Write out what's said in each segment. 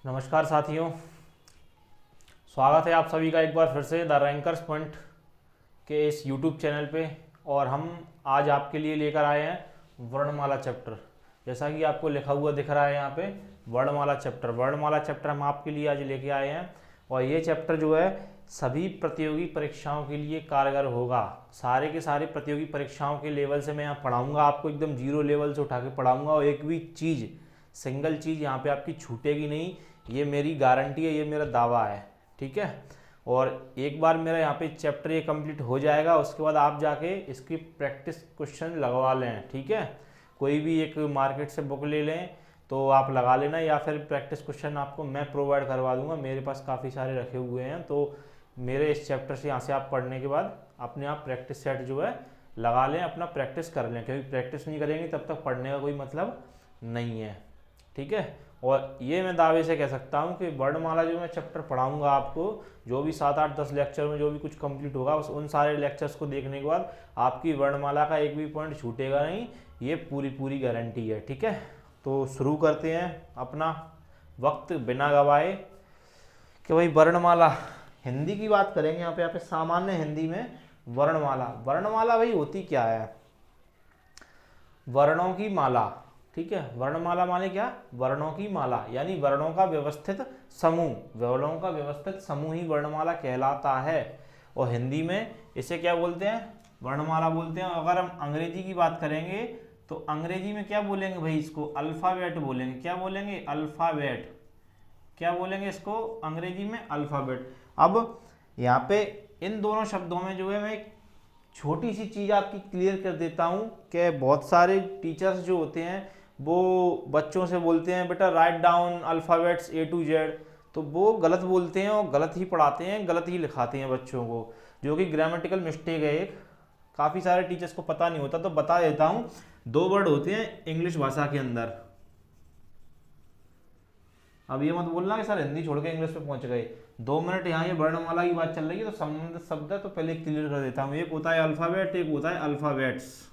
नमस्कार साथियों, स्वागत है आप सभी का एक बार फिर से द रैंकर्स पॉइंट के इस यूट्यूब चैनल पे। और हम आज आपके लिए लेकर आए हैं वर्णमाला चैप्टर। जैसा कि आपको लिखा हुआ दिख रहा है यहाँ पे वर्णमाला चैप्टर हम आपके लिए आज लेके आए हैं। और ये चैप्टर जो है सभी प्रतियोगी परीक्षाओं के लिए कारगर होगा। सारे के सारे प्रतियोगी परीक्षाओं के लेवल से मैं यहाँ पढ़ाऊँगा, आपको एकदम जीरो लेवल से उठा के पढ़ाऊँगा। और एक भी चीज़, सिंगल चीज़ यहाँ पे आपकी छूटेगी नहीं, ये मेरी गारंटी है, ये मेरा दावा है। ठीक है। और एक बार मेरा यहाँ पे चैप्टर ये कंप्लीट हो जाएगा, उसके बाद आप जाके इसकी प्रैक्टिस क्वेश्चन लगवा लें। ठीक है। कोई भी एक मार्केट से बुक ले लें तो आप लगा लेना, या फिर प्रैक्टिस क्वेश्चन आपको मैं प्रोवाइड करवा दूंगा। मेरे पास काफ़ी सारे रखे हुए हैं, तो मेरे इस चैप्टर से यहाँ से आप पढ़ने के बाद अपने आप प्रैक्टिस सेट जो है लगा लें, अपना प्रैक्टिस कर लें, क्योंकि प्रैक्टिस नहीं करेंगे तब तक पढ़ने का कोई मतलब नहीं है। ठीक है। और ये मैं दावे से कह सकता हूँ कि वर्णमाला जो मैं चैप्टर पढ़ाऊँगा आपको, जो भी 7, 8, 10 लेक्चर में जो भी कुछ कंप्लीट होगा, उस उन सारे लेक्चर्स को देखने के बाद आपकी वर्णमाला का एक भी पॉइंट छूटेगा नहीं, ये पूरी गारंटी है। ठीक है। तो शुरू करते हैं अपना वक्त बिना गवाए कि भाई वर्णमाला, हिंदी की बात करेंगे यहाँ पे सामान्य हिंदी में वर्णमाला भाई होती क्या है? वर्णों की माला। ठीक है। वर्णमाला माने क्या? वर्णों की माला, यानी वर्णों का व्यवस्थित समूह ही वर्णमाला कहलाता है। और हिंदी में इसे क्या बोलते हैं? वर्णमाला बोलते हैं। अगर हम अंग्रेजी की बात करेंगे तो अंग्रेजी में क्या बोलेंगे भाई? इसको अल्फाबेट बोलेंगे। क्या बोलेंगे? अल्फाबेट। क्या बोलेंगे इसको अंग्रेजी में? अल्फाबेट। अब यहाँ पे इन दोनों शब्दों में जो है मैं एक छोटी सी चीज़ आपकी क्लियर कर देता हूँ कि बहुत सारे टीचर्स जो होते हैं वो बच्चों से बोलते हैं बेटा write down alphabets A to Z, तो वो गलत बोलते हैं और गलत ही पढ़ाते हैं, गलत ही लिखाते हैं बच्चों को, जो कि ग्रामेटिकल मिस्टेक है एक। काफ़ी सारे टीचर्स को पता नहीं होता, तो बता देता हूँ। 2 वर्ड होते हैं इंग्लिश भाषा के अंदर। अब ये मत बोलना कि सर हिंदी छोड़ के इंग्लिश पे पहुंच गए। 2 मिनट यहाँ ये वर्णमाला की बात चल रही है, तो संबंधित शब्द है तो पहले क्लियर कर देता हूँ। एक होता है अल्फ़ाबेट, एक होता है अल्फ़ाबेट्स।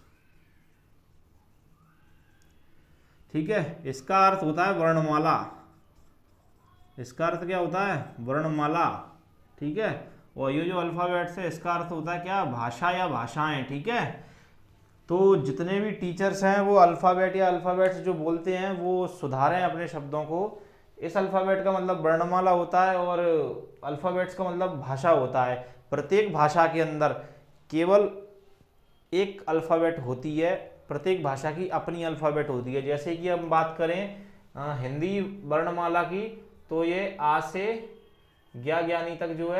ठीक है। इसका अर्थ होता है वर्णमाला। इसका अर्थ क्या होता है? वर्णमाला। ठीक है। और ये जो अल्फ़ाबेट्स है इसका अर्थ होता है क्या? भाषा या भाषाएं। ठीक है। तो जितने भी टीचर्स हैं वो अल्फ़ाबेट या अल्फ़ाबेट्स जो बोलते हैं वो सुधारें अपने शब्दों को। इस अल्फ़ाबेट का मतलब वर्णमाला होता है और अल्फ़ाबेट्स का मतलब भाषा होता है। प्रत्येक भाषा के अंदर केवल एक अल्फ़ाबेट होती है, प्रत्येक भाषा की अपनी अल्फ़ाबेट होती है। जैसे कि हम बात करें हिंदी वर्णमाला की, तो ये आ से ज्ञानी तक जो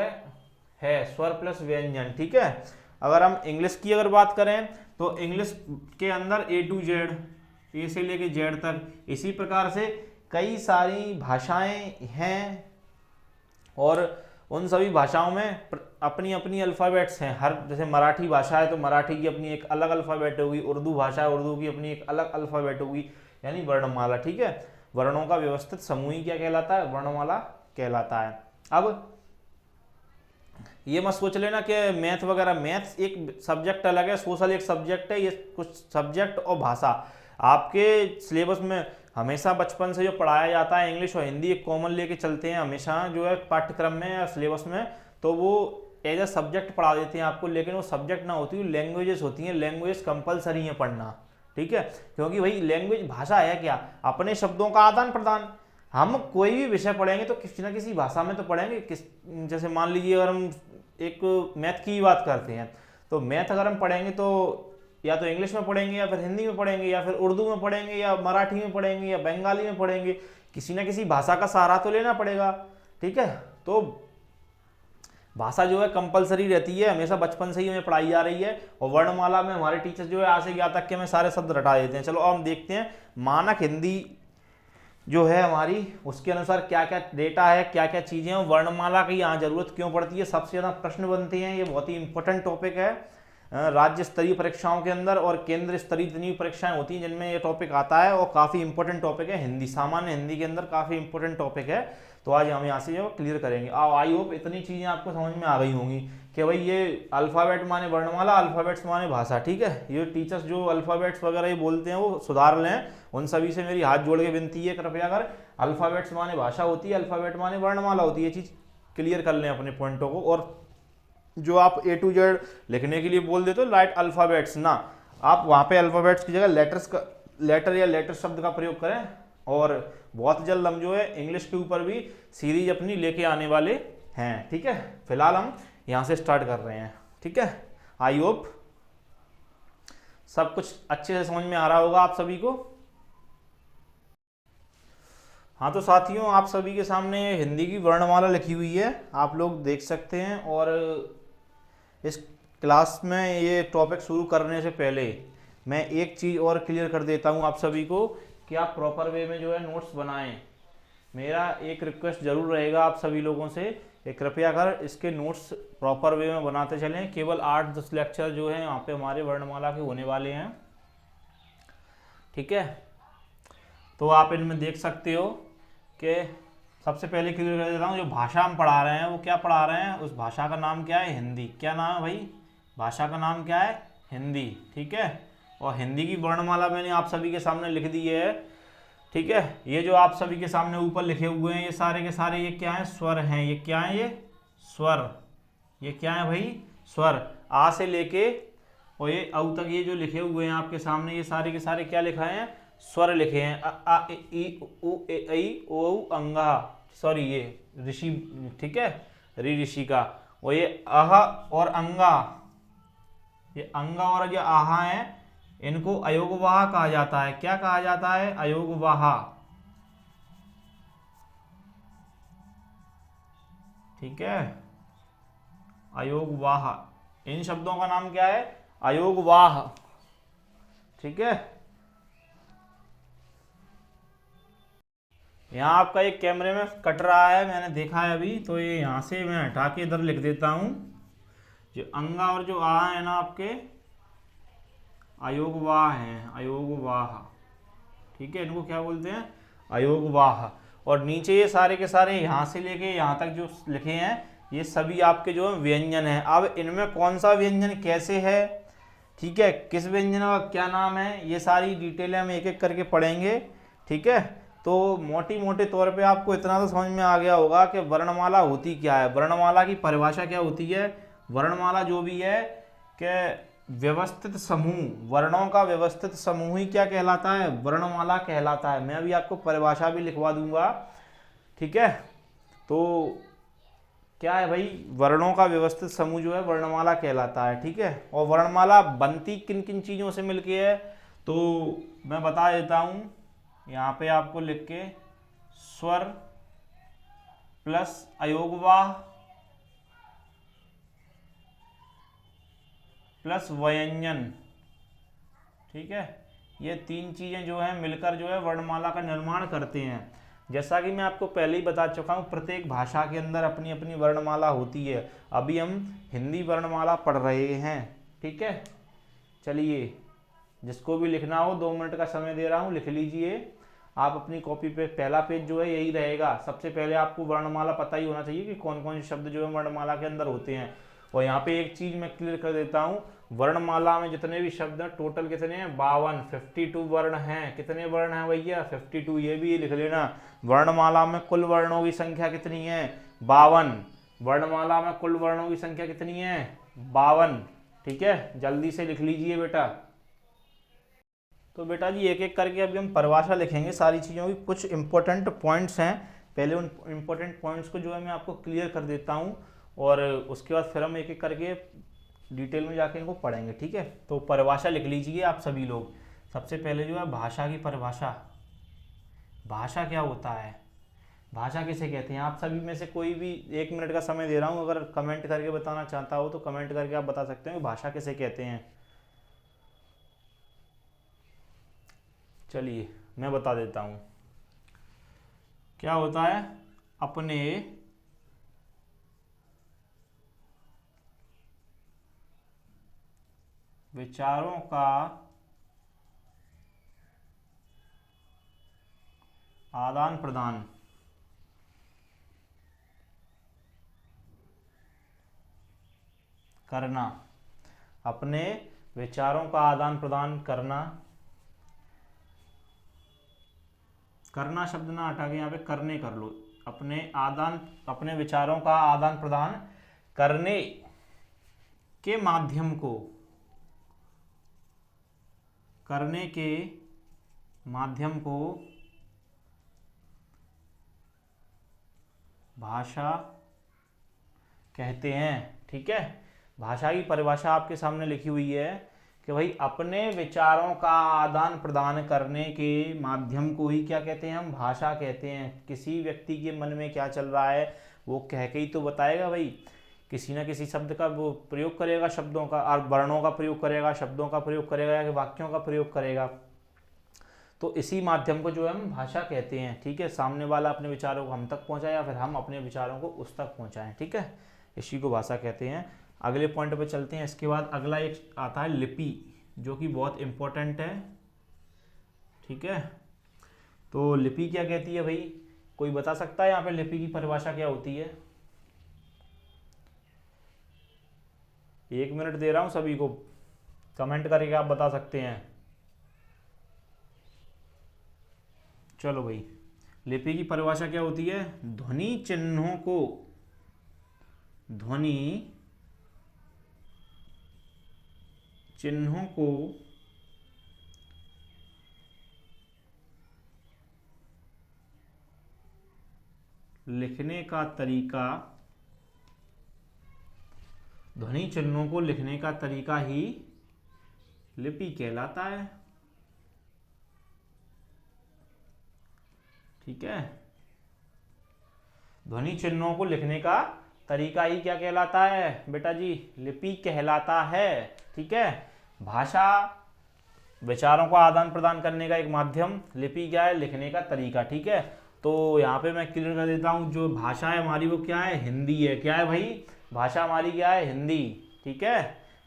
है स्वर प्लस व्यंजन। ठीक है। अगर हम इंग्लिश की अगर बात करें तो इंग्लिश के अंदर A to Z, A से लेके Z तक, इसी प्रकार से कई सारी भाषाएं हैं और उन सभी भाषाओं में अपनी अपनी अल्फ़ाबेट्स हैं। हर जैसे मराठी भाषा है तो मराठी की अपनी एक अलग अल्फ़ाबेट होगी, उर्दू भाषा है उर्दू की अपनी एक अलग अल्फ़ाबेट होगी, यानी वर्णमाला। ठीक है। वर्णों का व्यवस्थित समूह ही क्या कहलाता है? वर्णमाला कहलाता है। अब ये मत सोच लेना कि मैथ वगैरह, मैथ्स एक सब्जेक्ट अलग है, सोशल एक सब्जेक्ट है, ये कुछ सब्जेक्ट और भाषा आपके सिलेबस में हमेशा बचपन से जो पढ़ाया जाता है, इंग्लिश और हिंदी एक कॉमन लेके चलते हैं हमेशा जो है पाठ्यक्रम में या सिलेबस में, तो वो एज अ सब्जेक्ट पढ़ा देते हैं आपको। लेकिन वो सब्जेक्ट ना होती, लैंग्वेजेस होती हैं। लैंग्वेज कंपलसरी है पढ़ना। ठीक है। क्योंकि भाई लैंग्वेज, भाषा है क्या? अपने शब्दों का आदान प्रदान। हम कोई भी विषय पढ़ेंगे तो किसी ना किसी भाषा में तो पढ़ेंगे। जैसे मान लीजिए अगर हम एक मैथ की बात करते हैं, तो मैथ अगर हम पढ़ेंगे तो या तो इंग्लिश में पढ़ेंगे, या फिर हिंदी में पढ़ेंगे, या फिर उर्दू में पढ़ेंगे, या मराठी में पढ़ेंगे, या बंगाली में पढ़ेंगे। किसी ना किसी भाषा का सहारा तो लेना पड़ेगा। ठीक है। तो भाषा जो है कंपलसरी रहती है, हमेशा बचपन से ही हमें पढ़ाई जा रही है। और वर्णमाला में हमारे टीचर जो है आज से ज्ञात तक के हमें सारे शब्द रटा देते हैं। चलो अब हम देखते हैं मानक हिंदी जो है हमारी, उसके अनुसार क्या क्या डेटा है, क्या क्या चीज़ें हैं, वर्णमाला की यहाँ जरूरत क्यों पड़ती है, सबसे ज़्यादा प्रश्न बनते हैं। ये बहुत ही इंपॉर्टेंट टॉपिक है राज्य स्तरीय परीक्षाओं के अंदर, और केंद्र स्तरीय जितनी परीक्षाएं होती हैं जिनमें ये टॉपिक आता है, और काफ़ी इंपॉर्टेंट टॉपिक है। हिंदी, सामान्य हिंदी के अंदर काफ़ी इंपॉर्टेंट टॉपिक है। तो आज हम यहाँ से जो क्लियर करेंगे। आई होप इतनी चीज़ें आपको समझ में आ गई होंगी कि भाई ये अल्फ़ाबेट माने वर्णमाला, अल्फ़ाबेट्स माने भाषा। ठीक है। ये टीचर्स जो अल्फ़ाबेट्स वगैरह ये बोलते हैं वो सुधार लें। उन सभी से मेरी हाथ जोड़ के विनती है, कृपया कर अल्फ़ाबेट्स माने भाषा होती है, अल्फ़ाबेट माने वर्णमाला होती है। ये चीज़ क्लियर कर लें अपने पॉइंटों को। और जो आप A to Z लिखने के लिए बोल देते हो राइट अल्फ़ाबेट्स ना, आप वहाँ पे अल्फ़ाबेट्स की जगह लेटर या लेटर शब्द का प्रयोग करें। और बहुत जल्द हम जो है इंग्लिश के ऊपर भी सीरीज अपनी लेके आने वाले हैं, ठीक है। फिलहाल हम यहाँ से स्टार्ट कर रहे हैं, ठीक है। आई होप सब कुछ अच्छे से समझ में आ रहा होगा आप सभी को। हाँ तो साथियों, आप सभी के सामने हिंदी की वर्णमाला लिखी हुई है, आप लोग देख सकते हैं। और इस क्लास में ये टॉपिक शुरू करने से पहले मैं एक चीज़ और क्लियर कर देता हूँ आप सभी को कि आप प्रॉपर वे में जो है नोट्स बनाएं। मेरा एक रिक्वेस्ट ज़रूर रहेगा आप सभी लोगों से कि कृपया कर इसके नोट्स प्रॉपर वे में बनाते चलें। केवल 8-10 लेक्चर जो है यहाँ पे हमारे वर्णमाला के होने वाले हैं, ठीक है। तो आप इनमें देख सकते हो कि सबसे पहले क्लियर कर देता हूँ, जो भाषा हम पढ़ा रहे हैं वो क्या पढ़ा रहे हैं, उस भाषा का नाम क्या है, हिंदी। क्या नाम है भाई, भाषा का नाम क्या है, हिंदी, ठीक है। और हिंदी की वर्णमाला मैंने आप सभी के सामने लिख दी है, ठीक है। ये जो आप सभी के सामने ऊपर लिखे हुए हैं ये सारे के सारे ये क्या है, स्वर हैं। ये क्या है, ये स्वर। ये क्या है भाई, स्वर। आ से लेके और ये औ तक ये जो लिखे हुए हैं आपके सामने ये सारे के सारे क्या लिखा है, स्वर लिखे हैं। अ आ इ ई उ ए ऐ ओ औ अंगा, सॉरी ये ऋषि, ठीक है, ऋषि का। और ये अह और अंगा, ये अंगा और जो आहा है इनको अयोगवाह कहा जाता है। क्या कहा जाता है, अयोगवाह, ठीक है, अयोगवाह। इन शब्दों का नाम क्या है, अयोगवाह, ठीक है। यहाँ आपका एक कैमरे में कट रहा है, मैंने देखा है अभी, तो ये यहाँ से मैं हटा के इधर लिख देता हूँ। जो अंगा और जो आ है ना आपके अयोगवाह हैं, अयोगवाह, ठीक है। इनको क्या बोलते हैं, अयोगवाह। और नीचे ये सारे के सारे यहाँ से लेके यहाँ तक जो लिखे हैं ये सभी आपके जो व्यंजन है। अब इनमें कौन सा व्यंजन कैसे है, ठीक है, किस व्यंजन का क्या नाम है, ये सारी डिटेलें हम एक एक करके पढ़ेंगे, ठीक है। तो मोटी मोटे तौर पे आपको इतना तो समझ में आ गया होगा कि वर्णमाला होती क्या है, वर्णमाला की परिभाषा क्या होती है। वर्णमाला जो भी है कि व्यवस्थित समूह, वर्णों का व्यवस्थित समूह ही क्या कहलाता है, वर्णमाला कहलाता है। मैं अभी आपको परिभाषा भी लिखवा दूंगा, ठीक है। तो क्या है भाई, वर्णों का व्यवस्थित समूह जो है वर्णमाला कहलाता है, ठीक है। और वर्णमाला बनती किन किन चीज़ों से मिलके है, तो मैं बता देता हूँ यहाँ पे आपको लिख के, स्वर प्लस अयोगवाह प्लस व्यंजन, ठीक है। ये तीन चीज़ें जो है मिलकर जो है वर्णमाला का निर्माण करते हैं। जैसा कि मैं आपको पहले ही बता चुका हूँ, प्रत्येक भाषा के अंदर अपनी अपनी वर्णमाला होती है। अभी हम हिंदी वर्णमाला पढ़ रहे हैं, ठीक है। चलिए, जिसको भी लिखना हो 2 मिनट का समय दे रहा हूँ, लिख लीजिए। आप अपनी कॉपी पे पहला पेज जो है यही रहेगा। सबसे पहले आपको वर्णमाला पता ही होना चाहिए कि कौन कौन से शब्द जो है वर्णमाला के अंदर होते हैं। और यहाँ पे एक चीज मैं क्लियर कर देता हूँ, वर्णमाला में जितने भी शब्द हैं टोटल कितने हैं, 52, 52 वर्ण हैं। कितने वर्ण हैं भैया, 52। ये भी लिख लेना, वर्णमाला में कुल वर्णों की संख्या कितनी है, 52। वर्णमाला में कुल वर्णों की संख्या कितनी है, 52, ठीक है। जल्दी से लिख लीजिए बेटा। तो बेटा जी एक एक करके अभी हम परिभाषा लिखेंगे सारी चीज़ों की। कुछ इंपॉर्टेंट पॉइंट्स हैं, पहले उन इंपॉर्टेंट पॉइंट्स को जो है मैं आपको क्लियर कर देता हूँ, और उसके बाद फिर हम एक एक करके डिटेल में जाके इनको पढ़ेंगे, ठीक है। तो परिभाषा लिख लीजिए आप सभी लोग। सबसे पहले जो है भाषा की परिभाषा। भाषा क्या होता है, भाषा किसे कहते हैं। आप सभी में से कोई भी 1 मिनट का समय दे रहा हूँ, अगर कमेंट करके बताना चाहता हो तो कमेंट करके आप बता सकते हैं भाषा किसे कहते हैं। चलिए मैं बता देता हूँ क्या होता है, अपने विचारों का आदान प्रदान करना, अपने विचारों का आदान प्रदान करना करना शब्द ना हटा के यहाँ पे करने कर लो। अपने विचारों का आदान प्रदान करने के माध्यम को, करने के माध्यम को भाषा कहते हैं। ठीक है, भाषा की परिभाषा आपके सामने लिखी हुई है कि भाई अपने विचारों का आदान प्रदान करने के माध्यम को ही क्या कहते हैं, हम भाषा कहते हैं। किसी व्यक्ति के मन में क्या चल रहा है वो कह के ही तो बताएगा भाई, किसी ना किसी शब्द का वो प्रयोग करेगा, शब्दों का और वर्णों का प्रयोग करेगा, शब्दों का प्रयोग करेगा या वाक्यों का प्रयोग करेगा। तो इसी माध्यम को जो है हम भाषा कहते हैं। ठीक है, सामने वाला अपने विचारों को हम तक पहुंचाए या फिर हम अपने विचारों को उस तक पहुंचाएं। ठीक है, इसी को भाषा कहते हैं। अगले पॉइंट पे चलते हैं। इसके बाद अगला एक आता है लिपि, जो कि बहुत इंपॉर्टेंट है। ठीक है, तो लिपि क्या कहती है भाई, कोई बता सकता है यहाँ पे लिपि की परिभाषा क्या होती है? 1 मिनट दे रहा हूं सभी को, कमेंट करके आप बता सकते हैं। चलो भाई, लिपि की परिभाषा क्या होती है? ध्वनि चिन्हों को, ध्वनि चिन्हों को लिखने का तरीका, ध्वनि चिन्हों को लिखने का तरीका ही लिपि कहलाता है। ठीक है, ध्वनि चिन्हों को लिखने का तरीका ही क्या कहलाता है बेटा जी? लिपि कहलाता है। ठीक है, भाषा विचारों का आदान प्रदान करने का एक माध्यम, लिपि क्या है? लिखने का तरीका। ठीक है, तो यहाँ पे मैं क्लियर कर देता हूँ, जो भाषा है हमारी वो क्या है? हिंदी है। क्या है भाई? भाषा हमारी क्या है? हिंदी। ठीक है,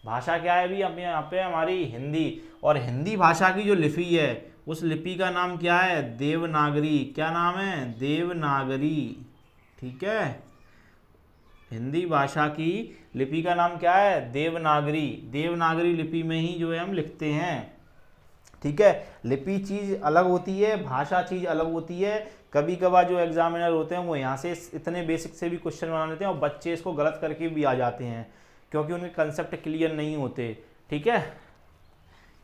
भाषा क्या है भी अपने यहाँ पे हमारी? हिंदी। और हिंदी भाषा की जो लिपि है उस लिपि का नाम क्या है? देवनागरी। क्या नाम है? देवनागरी। ठीक है, हिंदी भाषा की लिपि का नाम क्या है? देवनागरी। देवनागरी लिपि में ही जो है हम लिखते हैं। ठीक है, लिपि चीज अलग होती है, भाषा चीज अलग होती है। कभी कभार जो एग्जामिनर होते हैं वो यहाँ से इतने बेसिक से भी क्वेश्चन बना लेते हैं और बच्चे इसको गलत करके भी आ जाते हैं क्योंकि उनके कंसेप्ट क्लियर नहीं होते। ठीक है,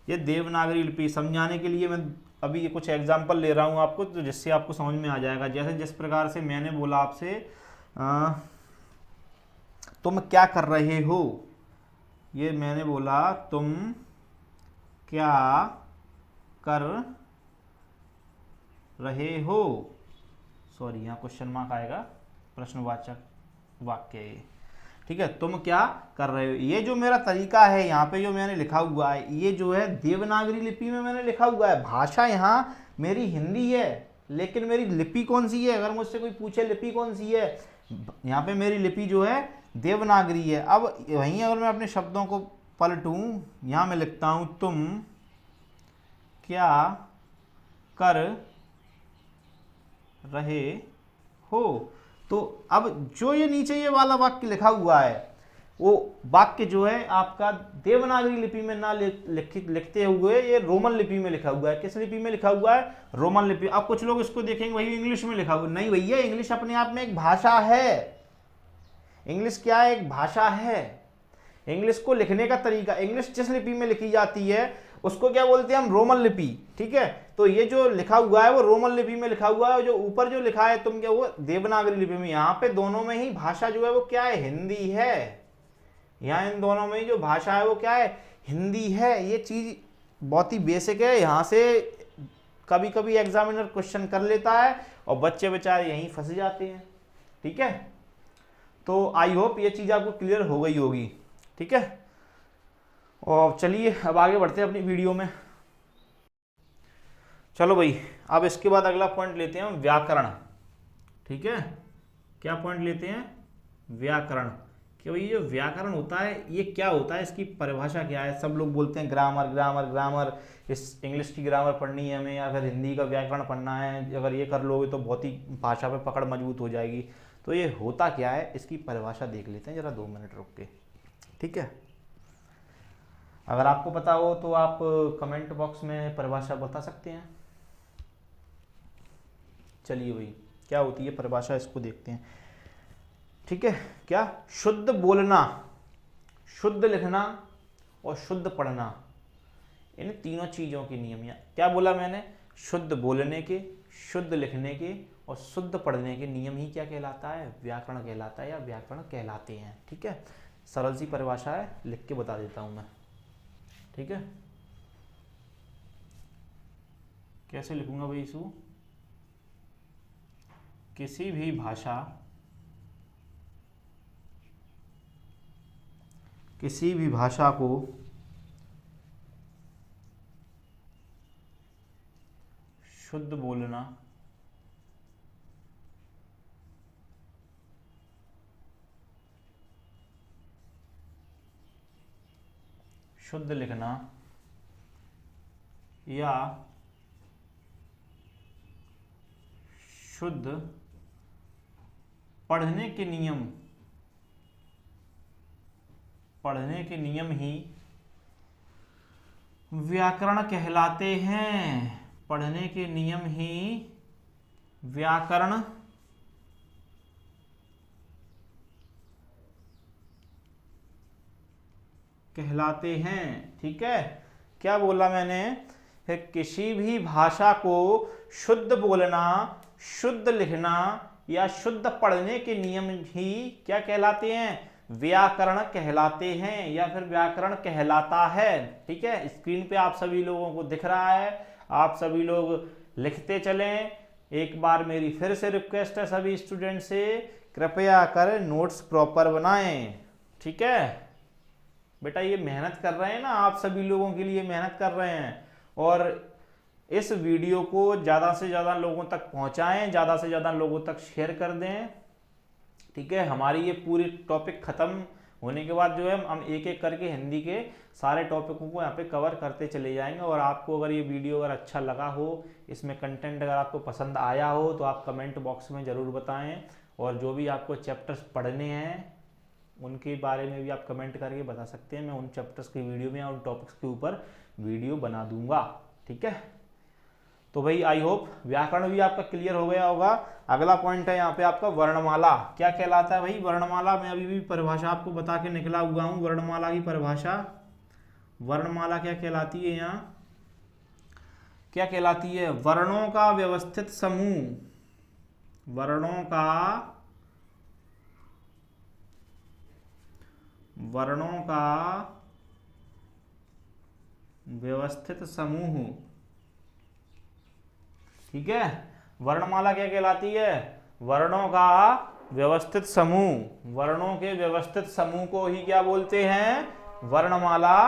ये देवनागरी लिपि समझाने के लिए मैं अभी ये कुछ एग्जाम्पल ले रहा हूँ आपको, तो जिससे आपको समझ में आ जाएगा। जैसे जिस प्रकार से मैंने बोला आपसे तुम क्या कर रहे हो, ये मैंने बोला तुम क्या कर रहे हो, सॉरी यहाँ क्वेश्चन मार्क आएगा, प्रश्नवाचक वाक्य ये। ठीक है, तुम क्या कर रहे हो, ये जो मेरा तरीका है यहाँ पे जो मैंने लिखा हुआ है ये जो है देवनागरी लिपि में मैंने लिखा हुआ है। भाषा यहाँ मेरी हिंदी है लेकिन मेरी लिपि कौन सी है? अगर मुझसे कोई पूछे लिपि कौन सी है, यहाँ पे मेरी लिपि जो है देवनागरी है। अब वहीं अगर मैं अपने शब्दों को पलटूं, यहाँ मैं लिखता हूं तुम क्या कर रहे हो, तो अब जो ये नीचे ये वाला वाक्य लिखा हुआ है वो वाक्य जो है आपका देवनागरी लिपि में ना लिखते हुए ये रोमन लिपि में लिखा हुआ है। किस लिपि में लिखा हुआ है? रोमन लिपि। अब कुछ लोग इसको देखेंगे वही इंग्लिश में लिखा हुआ, नहीं भैया, इंग्लिश अपने आप में एक भाषा है। इंग्लिश क्या है? एक भाषा है। इंग्लिश को लिखने का तरीका, इंग्लिश जिस लिपि में लिखी जाती है उसको क्या बोलते हैं हम? रोमन लिपि। ठीक है, तो ये जो लिखा हुआ है वो रोमन लिपि में लिखा हुआ है, जो ऊपर जो लिखा है तुम क्या, वो देवनागरी लिपि में। यहाँ पे दोनों में ही भाषा जो है वो क्या है? हिंदी है। यहाँ इन दोनों में ही जो भाषा है वो क्या है? हिंदी है। ये चीज बहुत ही बेसिक है, यहाँ से कभी कभी एग्जामिनर क्वेश्चन कर लेता है और बच्चे बेचारे यहीं फंस जाते हैं। ठीक है, तो आई होप ये चीज आपको क्लियर हो गई होगी। ठीक है, और चलिए अब आगे बढ़ते हैं अपनी वीडियो में। चलो भाई, अब इसके बाद अगला पॉइंट लेते हैं व्याकरण। ठीक है, क्या पॉइंट लेते हैं? व्याकरण। कि भाई जो व्याकरण होता है ये क्या होता है, इसकी परिभाषा क्या है? सब लोग बोलते हैं ग्रामर ग्रामर ग्रामर, इस इंग्लिश की ग्रामर पढ़नी है हमें या फिर हिंदी का व्याकरण पढ़ना है, अगर ये कर लोगे तो बहुत ही भाषा पे पकड़ मजबूत हो जाएगी। तो ये होता क्या है, इसकी परिभाषा देख लेते हैं जरा 2 मिनट रुक के। ठीक है, अगर आपको पता हो तो आप कमेंट बॉक्स में परिभाषा बता सकते हैं। चलिए भाई क्या होती है परिभाषा, इसको देखते हैं। ठीक है, क्या? शुद्ध बोलना, शुद्ध लिखना और शुद्ध पढ़ना, इन तीनों चीज़ों के नियम। क्या बोला मैंने? शुद्ध बोलने के, शुद्ध लिखने के और शुद्ध पढ़ने के नियम ही क्या कहलाता है? व्याकरण कहलाता है या व्याकरण कहलाते हैं। ठीक है, सरल सी परिभाषा है, लिख के बता देता हूं मैं। ठीक है, कैसे लिखूंगा भाई इसको? किसी भी भाषा, किसी भी भाषा को शुद्ध बोलना, शुद्ध लिखना या शुद्ध पढ़ने के नियम, पढ़ने के नियम ही व्याकरण कहलाते हैं। पढ़ने के नियम ही व्याकरण कहलाते हैं। ठीक है, क्या बोला मैंने? है किसी भी भाषा को शुद्ध बोलना, शुद्ध लिखना या शुद्ध पढ़ने के नियम ही क्या कहलाते हैं? व्याकरण कहलाते हैं या फिर व्याकरण कहलाता है। ठीक है, स्क्रीन पे आप सभी लोगों को दिख रहा है, आप सभी लोग लिखते चलें। एक बार मेरी फिर से रिक्वेस्ट है सभी स्टूडेंट से, कृपया कर नोट्स प्रॉपर बनाएं। ठीक है बेटा, ये मेहनत कर रहे हैं ना, आप सभी लोगों के लिए मेहनत कर रहे हैं, और इस वीडियो को ज़्यादा से ज़्यादा लोगों तक पहुंचाएं, ज़्यादा से ज़्यादा लोगों तक शेयर कर दें। ठीक है, हमारी ये पूरी टॉपिक ख़त्म होने के बाद जो है हम एक एक करके हिंदी के सारे टॉपिकों को यहाँ पे कवर करते चले जाएंगे। और आपको अगर ये वीडियो अगर अच्छा लगा हो, इसमें कंटेंट अगर आपको पसंद आया हो, तो आप कमेंट बॉक्स में ज़रूर बताएं। और जो भी आपको चैप्टर्स पढ़ने हैं उनके बारे में भी आप कमेंट करके बता सकते हैं, मैं उन चैप्टर्स की वीडियो में या उन टॉपिक्स के ऊपर वीडियो बना दूंगा। ठीक है, तो भाई आई होप व्याकरण भी आपका क्लियर हो गया होगा। अगला पॉइंट है यहाँ पे आपका वर्णमाला। क्या कहलाता है भाई वर्णमाला? मैं अभी भी परिभाषा आपको बता के निकला हुआ हूँ वर्णमाला की परिभाषा। वर्णमाला क्या कहलाती है? यहाँ क्या कहलाती है? वर्णों का व्यवस्थित समूह, वर्णों का व्यवस्थित समूह। ठीक है, वर्णमाला क्या कहलाती है? वर्णों का व्यवस्थित समूह। वर्णों के व्यवस्थित समूह को ही क्या बोलते हैं? वर्णमाला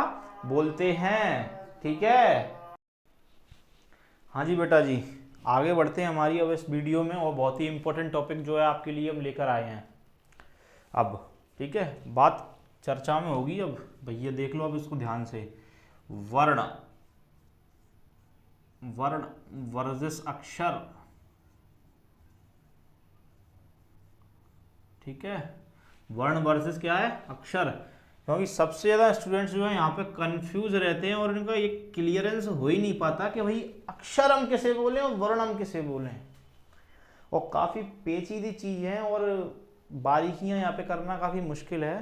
बोलते हैं। ठीक है, हाँ जी बेटा जी, आगे बढ़ते हैं हमारी अब इस वीडियो में, और बहुत ही इंपॉर्टेंट टॉपिक जो है आपके लिए हम लेकर आए हैं अब। ठीक है, बात चर्चा में होगी अब भैया, देख लो अब इसको ध्यान से। वर्ण, वर्ण वर्सेस अक्षर। ठीक है, वर्ण वर्सेस क्या है? अक्षर। क्योंकि सबसे ज़्यादा स्टूडेंट्स जो है यहाँ पे कंफ्यूज रहते हैं और इनका ये क्लियरेंस हो ही नहीं पाता कि भाई अक्षर हम किसे बोलें और वर्ण हम किसे बोलें। और काफ़ी पेचीदी चीज़ है और बारीकियाँ यहाँ पे करना काफ़ी मुश्किल है।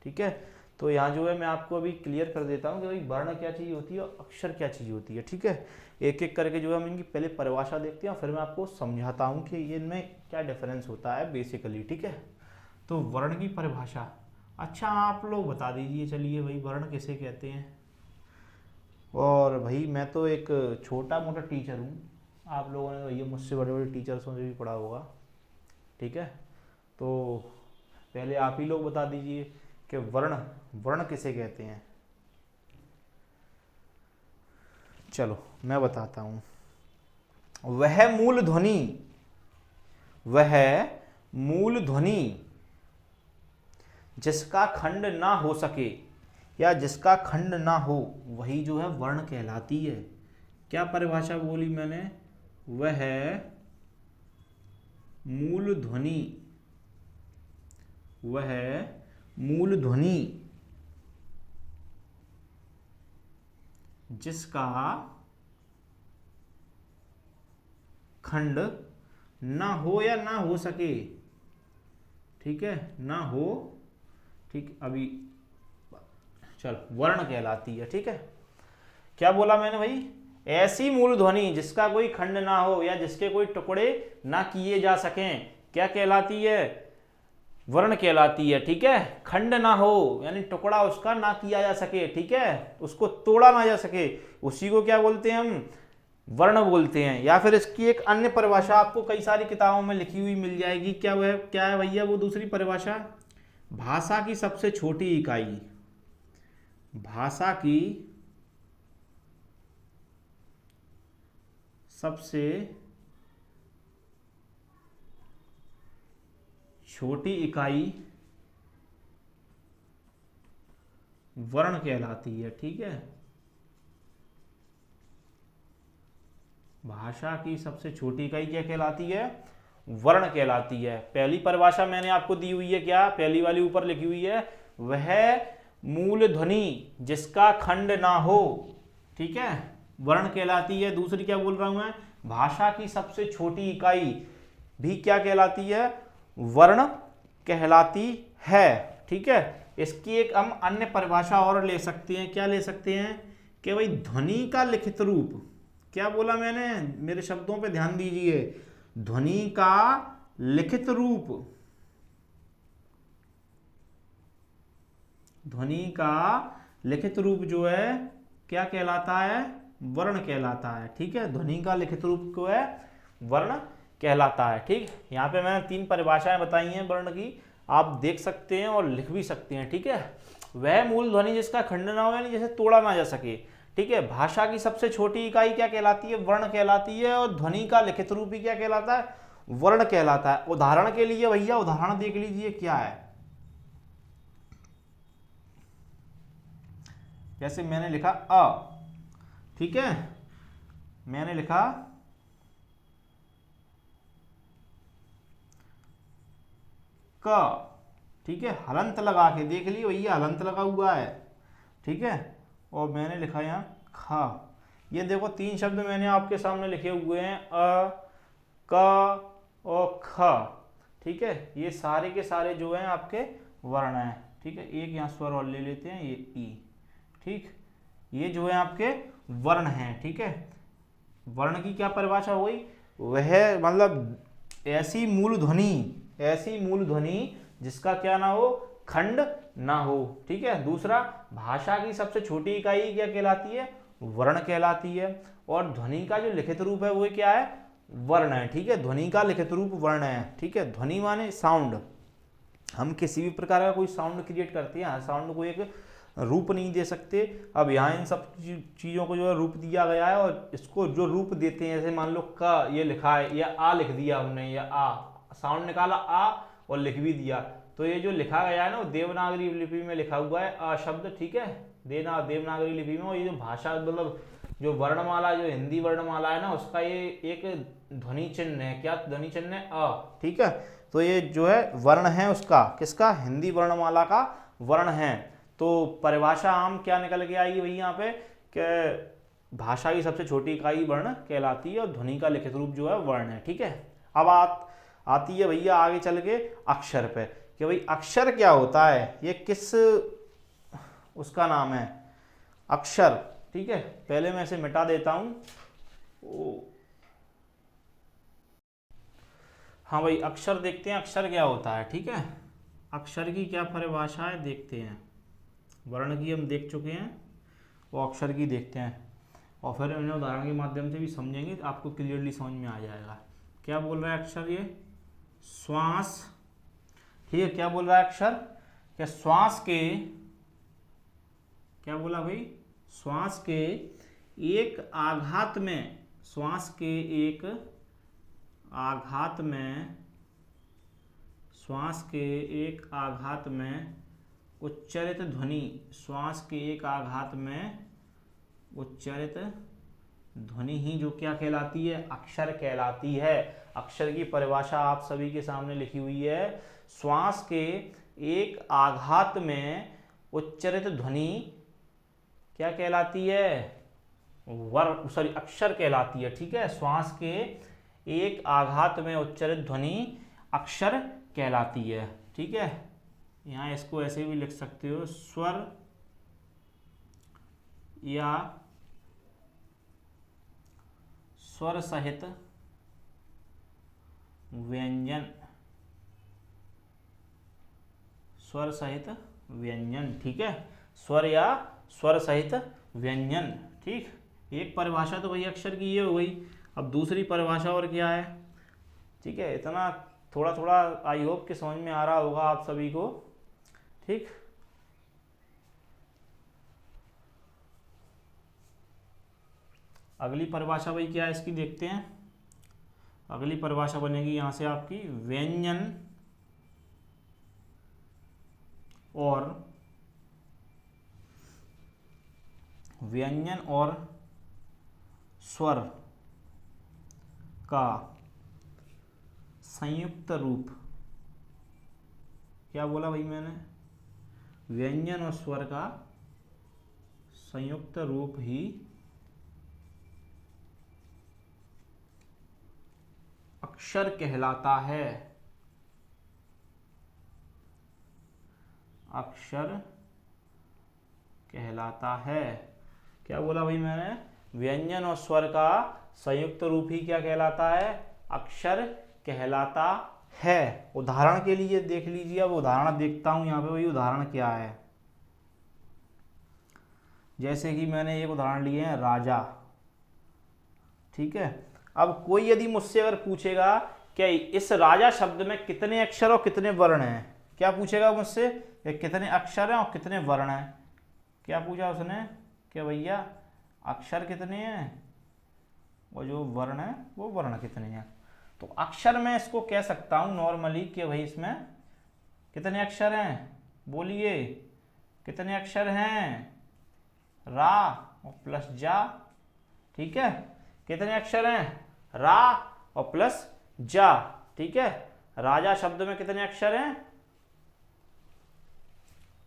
ठीक है, तो यहाँ जो है मैं आपको अभी क्लियर कर देता हूँ कि भाई वर्ण क्या चीज़ होती है और अक्षर क्या चीज़ होती है। ठीक है, एक एक करके जो है हम इनकी पहले परिभाषा देखते हैं, फिर मैं आपको समझाता हूँ कि ये इनमें क्या डिफरेंस होता है बेसिकली। ठीक है, तो वर्ण की परिभाषा, अच्छा आप लोग बता दीजिए चलिए भाई वर्ण किसे कहते हैं। और भाई मैं तो एक छोटा मोटा टीचर हूँ, आप लोगों ने भैया मुझसे बड़े बड़े टीचर्सों से भी पढ़ा होगा। ठीक है, तो पहले आप ही लोग बता दीजिए कि वर्ण, वर्ण किसे कहते हैं। चलो मैं बताता हूँ। वह मूल ध्वनि, वह मूल ध्वनि जिसका खंड ना हो सके या जिसका खंड ना हो, वही जो है वर्ण कहलाती है। क्या परिभाषा बोली मैंने? वह मूल ध्वनि, वह मूल ध्वनि जिसका खंड ना हो या ना हो सके, ठीक है, ना हो, ठीक, अभी चल वर्ण कहलाती है, ठीक है। क्या बोला मैंने भाई, ऐसी मूल ध्वनि जिसका कोई खंड ना हो या जिसके कोई टुकड़े ना किए जा सकें, क्या कहलाती है, वर्ण कहलाती है, ठीक है। खंड ना हो यानी टुकड़ा उसका ना किया जा सके, ठीक है, उसको तोड़ा ना जा सके, उसी को क्या बोलते हैं हम, वर्ण बोलते हैं। या फिर इसकी एक अन्य परिभाषा आपको कई सारी किताबों में लिखी हुई मिल जाएगी, क्या वह क्या है भैया वो दूसरी परिभाषा, भाषा की सबसे छोटी इकाई, भाषा की सबसे छोटी इकाई वर्ण कहलाती है, ठीक है। भाषा की सबसे छोटी इकाई क्या कहलाती है, वर्ण कहलाती है। पहली परिभाषा मैंने आपको दी हुई है, क्या पहली वाली ऊपर लिखी हुई है, वह मूल ध्वनि जिसका खंड ना हो, ठीक है, वर्ण कहलाती है। दूसरी क्या बोल रहा हूं मैं, भाषा की सबसे छोटी इकाई भी क्या कहलाती है, वर्ण कहलाती है, ठीक है। इसकी एक हम अन्य परिभाषा और ले सकते हैं, क्या ले सकते हैं कि भाई ध्वनि का लिखित रूप, क्या बोला मैंने, मेरे शब्दों पे ध्यान दीजिए, ध्वनि का लिखित रूप, ध्वनि का लिखित रूप जो है क्या कहलाता है, वर्ण कहलाता है, ठीक है। ध्वनि का लिखित रूप को है वर्ण कहलाता है, ठीक। यहाँ पे मैंने 3 परिभाषाएं बताई हैं वर्ण की, आप देख सकते हैं और लिख भी सकते हैं, ठीक है। वह मूल ध्वनि जिसका खंड ना हो यानी जैसे तोड़ा ना जा सके, ठीक है। भाषा की सबसे छोटी इकाई क्या कहलाती है, वर्ण कहलाती है। और ध्वनि का लिखित रूप भी क्या कहलाता है, वर्ण कहलाता है। उदाहरण के लिए भैया उदाहरण देख लीजिए क्या है, जैसे मैंने लिखा अ, ठीक है, मैंने लिखा क, ठीक है, हलंत लगा के देख लियो भैया, हलंत लगा हुआ है, ठीक है। और मैंने लिखा यहाँ ख, ये देखो 3 शब्द मैंने आपके सामने लिखे हुए हैं, अ, क और ख, ठीक है। ये सारे के सारे जो हैं आपके वर्ण हैं, ठीक है। एक यहाँ स्वर और ले लेते हैं, ये ई, ठीक, ये जो है आपके वर्ण हैं, ठीक है। वर्ण की क्या परिभाषा हुई, वह मतलब ऐसी मूल ध्वनि, ऐसी मूल ध्वनि जिसका क्या ना हो, खंड ना हो, ठीक है। दूसरा, भाषा की सबसे छोटी इकाई क्या कहलाती है, वर्ण कहलाती है। और ध्वनि का जो लिखित रूप है वो क्या है, वर्ण है, ठीक है। ध्वनि का लिखित रूप वर्ण है, ठीक है। ध्वनि माने साउंड, हम किसी भी प्रकार का कोई साउंड क्रिएट करते हैं, साउंड को एक रूप नहीं दे सकते। अब यहाँ इन सब चीज़ों को जो है रूप दिया गया है, और इसको जो रूप देते हैं, जैसे मान लो क ये लिखा है, या आ लिख दिया हमने, या आ साउंड निकाला आ और लिख भी दिया, तो ये जो लिखा गया है ना वो देवनागरी लिपि में लिखा हुआ है अ शब्द, ठीक है, देवनागरी लिपि में। और ये जो भाषा मतलब जो वर्णमाला, जो हिंदी वर्णमाला है ना, उसका ये एक ध्वनि चिन्ह है, क्या ध्वनि चिन्ह है, अ, ठीक है। तो ये जो है वर्ण है उसका, किसका, हिंदी वर्णमाला का वर्ण है। तो परिभाषा आम क्या निकल के आएगी भैया यहाँ पे, कि भाषा की सबसे छोटी इकाई वर्ण कहलाती है और ध्वनि का लिखित रूप जो है वर्ण है, ठीक है। अब आती है भैया आगे चल के अक्षर पे, कि भाई अक्षर क्या होता है, ये किस उसका नाम है, अक्षर, ठीक है। पहले मैं इसे मिटा देता हूं। हाँ भाई, अक्षर देखते हैं, अक्षर क्या होता है, ठीक है। अक्षर की क्या परिभाषा है देखते हैं, वर्ण की हम देख चुके हैं, वो अक्षर की देखते हैं, और फिर इन्हें उदाहरण के माध्यम से भी समझेंगे, आपको क्लियरली समझ में आ जाएगा। क्या बोल रहा है अक्षर, ये श्वास, ठीक है। क्या बोल रहा है अक्षर, क्या श्वास के, क्या बोला भाई, श्वास के एक आघात में, श्वास के एक आघात में, श्वास के एक आघात में उच्चारित ध्वनि, श्वास के एक आघात में उच्चारित ध्वनि ही जो क्या कहलाती है, अक्षर कहलाती है। अक्षर की परिभाषा आप सभी के सामने लिखी हुई है, श्वास के एक आघात में उच्चारित ध्वनि क्या कहलाती है, अक्षर कहलाती है, ठीक है। श्वास के एक आघात में उच्चारित ध्वनि अक्षर कहलाती है। ठीक है, यहाँ इसको ऐसे भी लिख सकते हो, स्वर या स्वर सहित व्यंजन, स्वर सहित व्यंजन। ठीक है, स्वर या स्वर सहित व्यंजन। ठीक, एक परिभाषा तो वही अक्षर की ये हो गई। अब दूसरी परिभाषा और क्या है? ठीक है, इतना थोड़ा थोड़ा आई होप कि समझ में आ रहा होगा आप सभी को। ठीक, अगली परिभाषा भाई क्या है इसकी, देखते हैं। अगली परिभाषा बनेगी यहां से आपकी व्यंजन और स्वर का संयुक्त रूप। क्या बोला भाई मैंने? व्यंजन और स्वर का संयुक्त रूप ही अक्षर कहलाता है। अक्षर कहलाता है। क्या बोला भाई मैंने? व्यंजन और स्वर का संयुक्त रूप ही क्या कहलाता है? अक्षर कहलाता है। उदाहरण के लिए देख लीजिए, अब उदाहरण देखता हूं यहाँ पे भाई, उदाहरण क्या है। जैसे कि मैंने एक उदाहरण लिए हैं, राजा। ठीक है, अब कोई यदि मुझसे अगर पूछेगा कि इस राजा शब्द में कितने अक्षर और कितने वर्ण हैं, क्या पूछेगा मुझसे? कितने अक्षर हैं और कितने वर्ण हैं। क्या पूछा उसने? कि भैया अक्षर कितने हैं और जो वर्ण है वो वर्ण कितने हैं। तो अक्षर में इसको कह सकता हूं नॉर्मली कि भाई इसमें कितने अक्षर हैं, बोलिए कितने अक्षर हैं? रा और प्लस जा। ठीक है, कितने अक्षर हैं? रा और प्लस जा। ठीक है, राजा शब्द में कितने अक्षर हैं?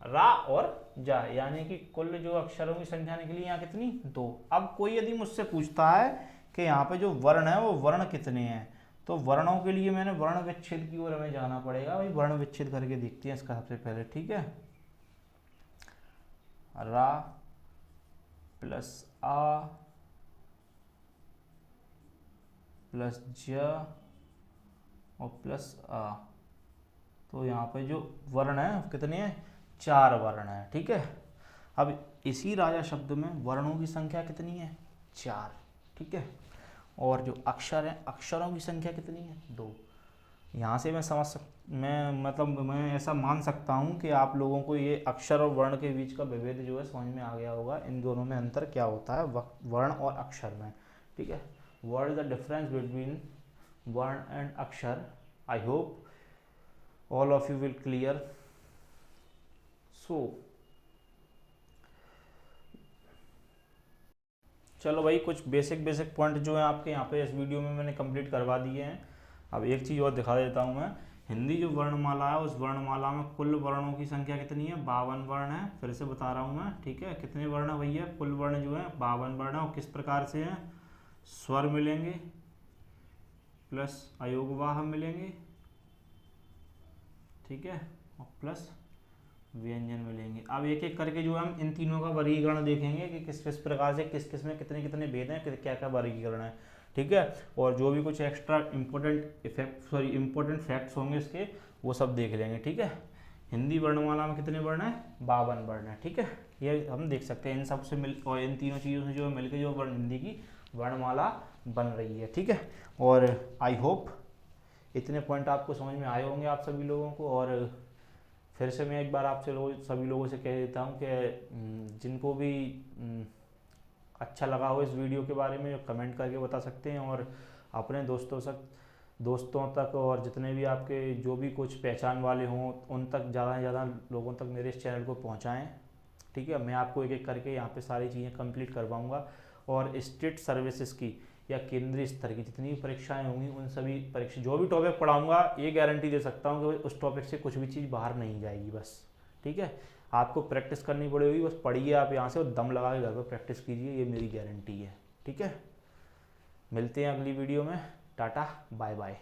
रा और जा, यानी कि कुल जो अक्षरों की संख्या निकली यहाँ कितनी? 2। अब कोई यदि मुझसे पूछता है कि यहाँ पे जो वर्ण है वो वर्ण कितने हैं, तो वर्णों के लिए मैंने वर्ण विच्छेद की ओर हमें जाना पड़ेगा भाई। वर्ण विच्छेद करके देखते हैं इसका सबसे पहले। ठीक है, रा प्लस आ प्लस ज और प्लस आ, तो यहाँ पे जो वर्ण है कितने हैं? 4 वर्ण है। ठीक है, अब इसी राजा शब्द में वर्णों की संख्या कितनी है? 4। ठीक है, और जो अक्षर है, अक्षरों की संख्या कितनी है? 2। यहाँ से मैं ऐसा मान सकता हूँ कि आप लोगों को ये अक्षर और वर्ण के बीच का विभेद जो है समझ में आ गया होगा। इन दोनों में अंतर क्या होता है वर्ण और अक्षर में। ठीक है, what is the difference between वर्ण एंड अक्षर? I hope all of you will clear. So चलो भाई, कुछ बेसिक पॉइंट जो है आपके यहाँ पे इस वीडियो में मैंने कंप्लीट करवा दिए हैं। अब एक चीज़ और दिखा देता हूँ मैं। हिंदी जो वर्णमाला है, उस वर्णमाला में कुल वर्णों की संख्या कितनी है? 52 वर्ण है। फिर से बता रहा हूँ मैं। ठीक है, कितने वर्ण है भैया? कुल वर्ण जो है 52 वर्ण है। और किस प्रकार से हैं? स्वर मिलेंगे प्लस अयोगवाह मिलेंगे। ठीक है, और प्लस व्यंजन मिलेंगे। अब एक एक करके जो हम इन तीनों का वर्गीकरण देखेंगे कि किस किस प्रकार से किस किस में कितने कितने भेद हैं, क्या क्या वर्गीकरण है। ठीक है, और जो भी कुछ एक्स्ट्रा इंपॉर्टेंट फैक्ट्स होंगे इसके, वो सब देख लेंगे। ठीक है, हिंदी वर्णमाला में कितने वर्ण हैं? 52 वर्ण है। ठीक है, ये हम देख सकते हैं। इन सब से मिल और इन तीनों चीज़ों से जो मिलकर जो हिंदी की वर्णमाला बन रही है। ठीक है, और आई होप इतने पॉइंट आपको समझ में आए होंगे आप सभी लोगों को। और फिर से मैं एक बार आपसे सभी लोगों से कह देता हूँ कि जिनको भी अच्छा लगा हो इस वीडियो के बारे में, कमेंट करके बता सकते हैं। और अपने दोस्तों तक और जितने भी आपके जो भी कुछ पहचान वाले हों, उन तक ज़्यादा से ज़्यादा लोगों तक मेरे इस चैनल को पहुँचाएँ। ठीक है, मैं आपको एक एक करके यहाँ पे सारी चीज़ें कंप्लीट करवाऊँगा। और स्टेट सर्विसेज की या केंद्रीय स्तर की जितनी भी परीक्षाएं होंगी, उन सभी परीक्षा जो भी टॉपिक पढ़ाऊंगा, ये गारंटी दे सकता हूँ कि उस टॉपिक से कुछ भी चीज़ बाहर नहीं जाएगी बस। ठीक है, आपको प्रैक्टिस करनी पड़ेगी, बस पढ़िए आप यहाँ से और दम लगा के घर पर प्रैक्टिस कीजिए, ये मेरी गारंटी है। ठीक है, मिलते हैं अगली वीडियो में। Tata bye bye.